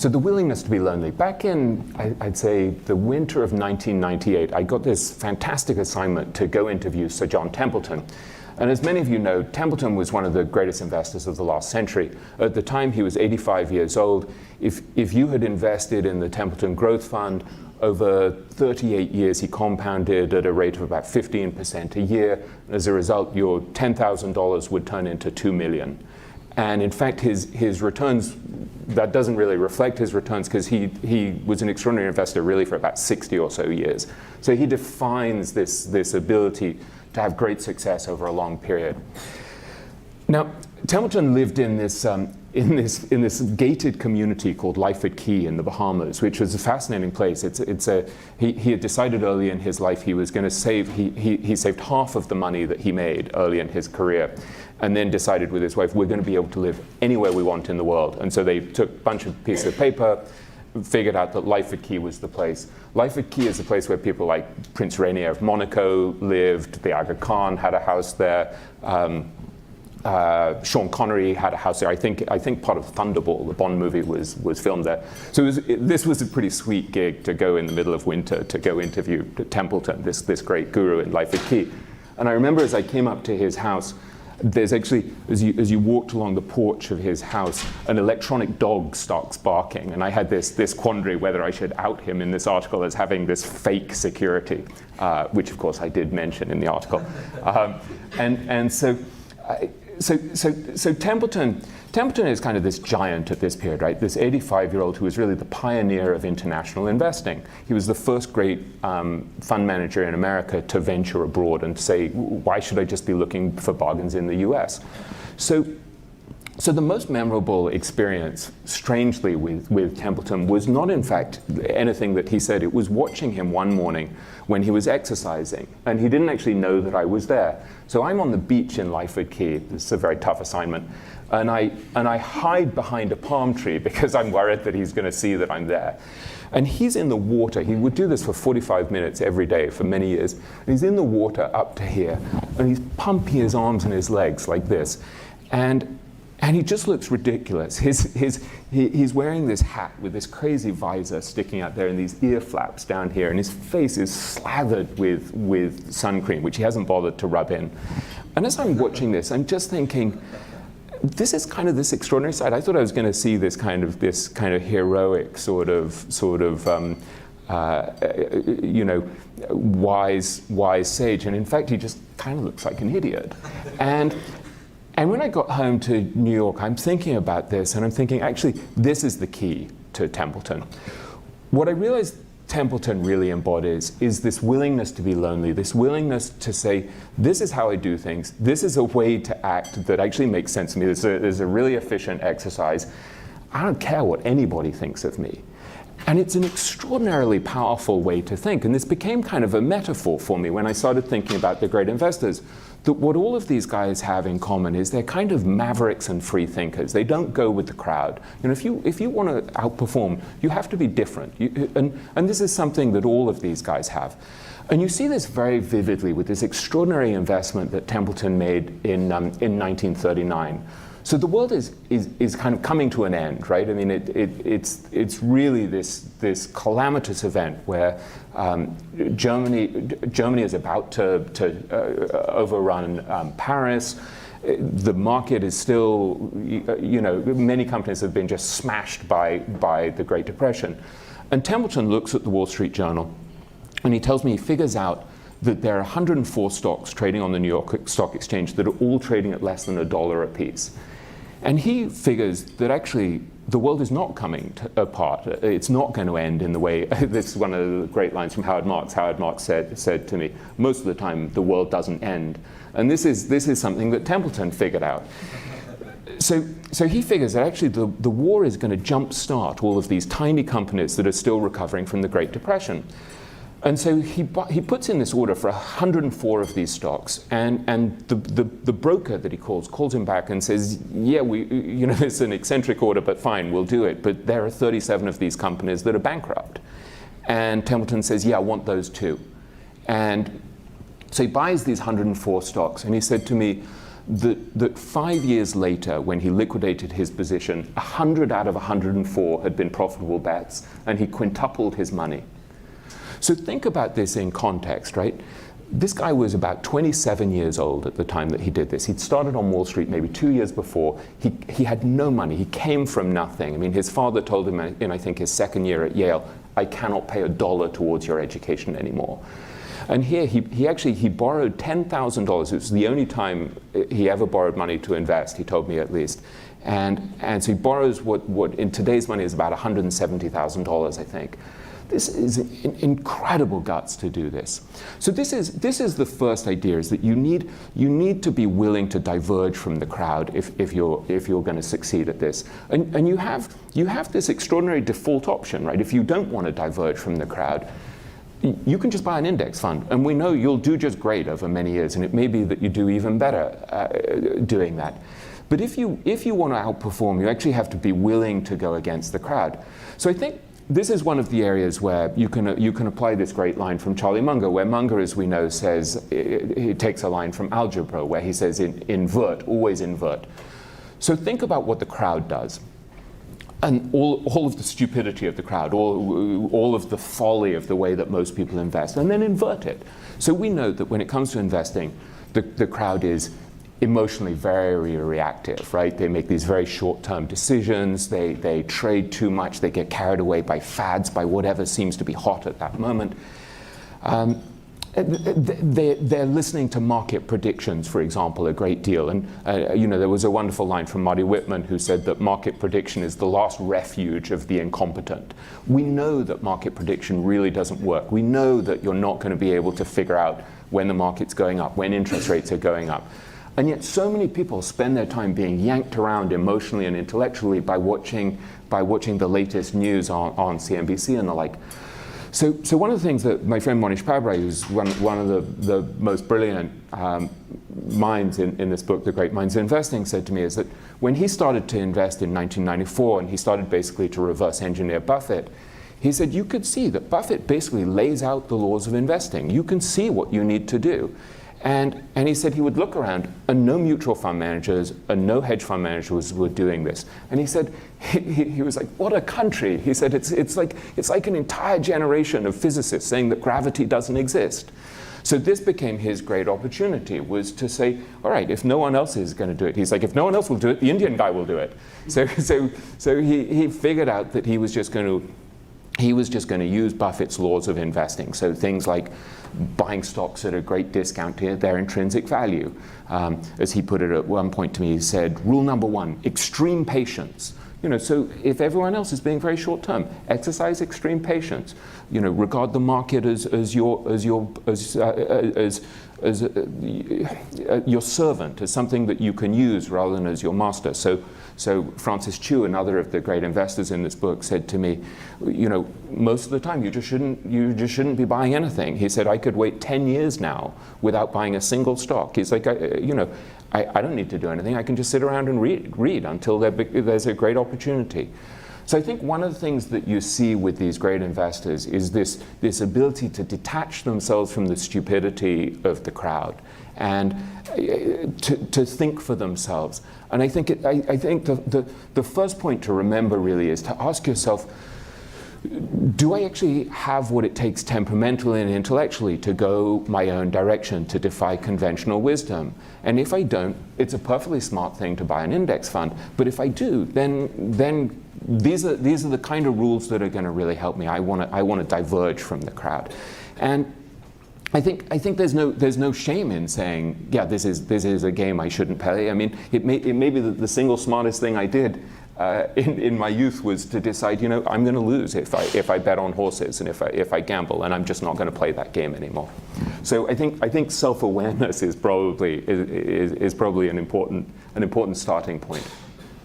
So the willingness to be lonely. Back in, I'd say, the winter of 1998, I got this fantastic assignment to go interview Sir John Templeton. And as many of you know, Templeton was one of the greatest investors of the last century. At the time, he was 85 years old. If you had invested in the Templeton Growth Fund, over 38 years, he compounded at a rate of about 15% a year. As a result, your $10,000 would turn into $2 million. And in fact, his returns, that doesn't really reflect his returns because he was an extraordinary investor really for about 60 or so years. So he defines this ability to have great success over a long period. Now, Templeton lived in this gated community called Lyford Key in the Bahamas, which was a fascinating place. He had decided early in his life he was going to save. He saved half of the money that he made early in his career, and then decided with his wife, we're going to be able to live anywhere we want in the world. And so they took a bunch of pieces of paper, figured out that Lyford Key was the place. Lyford Key is the place where people like Prince Rainier of Monaco lived. The Aga Khan had a house there. Sean Connery had a house there. I think part of Thunderball, the Bond movie, was filmed there. So this was a pretty sweet gig to go in the middle of winter to go interview Templeton, this great guru in Lyford Key. And I remember as I came up to his house, there's actually, as you walked along the porch of his house, an electronic dog starts barking. And I had this quandary whether I should out him in this article as having this fake security, which of course I did mention in the article. So Templeton is kind of this giant at this period, right? This 85-year-old who was really the pioneer of international investing. He was the first great fund manager in America to venture abroad and say, why should I just be looking for bargains in the US? So the most memorable experience, strangely, with Templeton was not, in fact, anything that he said. It was watching him one morning when he was exercising, and he didn't actually know that I was there. So I'm on the beach in Lyford Key. This is a very tough assignment. And I hide behind a palm tree because I'm worried that he's going to see that I'm there. And he's in the water. He would do this for 45 minutes every day for many years. And he's in the water up to here, and he's pumping his arms and his legs like this. And he just looks ridiculous. He's wearing this hat with this crazy visor sticking out there and these ear flaps down here, and his face is slathered with sun cream, which he hasn't bothered to rub in. And as I'm watching this, I'm just thinking, this is kind of this extraordinary side. I thought I was going to see this kind of heroic sort of wise sage, and in fact, he just kind of looks like an idiot. And when I got home to New York, I'm thinking about this, and I'm thinking, actually, this is the key to Templeton. What I realized Templeton really embodies is this willingness to be lonely, this willingness to say, this is how I do things, this is a way to act that actually makes sense to me, there's a really efficient exercise. I don't care what anybody thinks of me. And it's an extraordinarily powerful way to think. And this became kind of a metaphor for me when I started thinking about the great investors. That what all of these guys have in common is they're kind of mavericks and free thinkers. They don't go with the crowd. You know, if you want to outperform, you have to be different. And this is something that all of these guys have. And you see this very vividly with this extraordinary investment that Templeton made in 1939. So the world is kind of coming to an end, right? I mean, it's really this calamitous event where Germany is about to overrun Paris. The market is still, many companies have been just smashed by the Great Depression. And Templeton looks at the Wall Street Journal, and he tells me he figures out that there are 104 stocks trading on the New York Stock Exchange that are all trading at less than $1 a piece. And he figures that actually the world is not coming apart. It's not going to end in the way, this is one of the great lines from Howard Marks. Howard Marks said to me, most of the time the world doesn't end. And this is something that Templeton figured out. So he figures that actually the war is going to jumpstart all of these tiny companies that are still recovering from the Great Depression. And so he puts in this order for 104 of these stocks, and the broker that he calls him back and says, yeah, it's an eccentric order, but fine, we'll do it. But there are 37 of these companies that are bankrupt. And Templeton says, yeah, I want those too. And so he buys these 104 stocks, and he said to me, most of the time the world doesn't end. And this is something that Templeton figured out. So he figures that actually the war is going to jumpstart all of these tiny companies that are still recovering from the Great Depression. And so he puts in this order for 104 of these stocks, and the broker that he calls him back and says, yeah, we it's an eccentric order, but fine, we'll do it. But there are 37 of these companies that are bankrupt. And Templeton says, yeah, I want those too. that 5 years later, when he liquidated his position, 100 out of 104 had been profitable bets, and he quintupled his money. So think about this in context, right? This guy was about 27 years old at the time that he did this. He'd started on Wall Street maybe 2 years before. He had no money. He came from nothing. I mean, his father told him in, I think, his second year at Yale, I cannot pay $1 towards your education anymore. And here he borrowed $10,000. It was the only time he ever borrowed money to invest, he told me at least. And so he borrows what in today's money is about $170,000, I think. This is incredible guts to do this. So this is the first idea, is that you need to be willing to diverge from the crowd if you're going to succeed at this. And you have this extraordinary default option, right? If you don't want to diverge from the crowd, you can just buy an index fund, and we know you'll do just great over many years, and it may be that you do even better doing that. But if you want to outperform, you actually have to be willing to go against the crowd. So I think this is one of the areas where you can apply this great line from Charlie Munger, where Munger, as we know, says, he takes a line from algebra, where he says, invert, always invert. So think about what the crowd does. And all of the stupidity of the crowd, all of the folly of the way that most people invest, and then invert it. So we know that when it comes to investing, the crowd is emotionally very reactive, right? They make these very short-term decisions, they trade too much, they get carried away by fads, by whatever seems to be hot at that moment. They're listening to market predictions, for example, a great deal. And there was a wonderful line from Marty Whitman, who said that market prediction is the last refuge of the incompetent. We know that market prediction really doesn't work. We know that you're not going to be able to figure out when the market's going up, when interest rates are going up. And yet so many people spend their time being yanked around emotionally and intellectually by watching the latest news on CNBC and the like. So one of the things that my friend Monish Pabrae, who's one of the most brilliant minds in this book, The Great Minds of Investing, said to me is that when he started to invest in 1994, and he started basically to reverse engineer Buffett, he said you could see that Buffett basically lays out the laws of investing. You can see what you need to do. And he said he would look around, and no mutual fund managers and no hedge fund managers were doing this. And he said, he was like, what a country. He said, it's like an entire generation of physicists saying that gravity doesn't exist. So this became his great opportunity, was to say, all right, if no one else is going to do it, he's like, if no one else will do it, the Indian guy will do it. So he figured out that he was just going to use Buffett's laws of investing. So things like buying stocks at a great discount to their intrinsic value. As he put it at one point to me, he said, rule number one, extreme patience. So if everyone else is being very short term, exercise extreme patience. Regard the market as your servant, as something that you can use rather than as your master. So Francis Chu, another of the great investors in this book, said to me, most of the time you just shouldn't be buying anything. He said, I could wait 10 years now without buying a single stock. He's like, I don't need to do anything. I can just sit around and read until there's a great opportunity. So I think one of the things that you see with these great investors is this ability to detach themselves from the stupidity of the crowd and to think for themselves. And I think the first point to remember really is to ask yourself, do I actually have what it takes temperamentally and intellectually to go my own direction, to defy conventional wisdom? And if I don't, it's a perfectly smart thing to buy an index fund. But if I do, then these are the kind of rules that are going to really help me. I want to diverge from the crowd. And I think there's no shame in saying, yeah, this is a game I shouldn't play. I mean, it may be the single smartest thing I did in my youth was to decide, I'm going to lose if I bet on horses and if I gamble, and I'm just not going to play that game anymore. So I think self-awareness is probably an important starting point.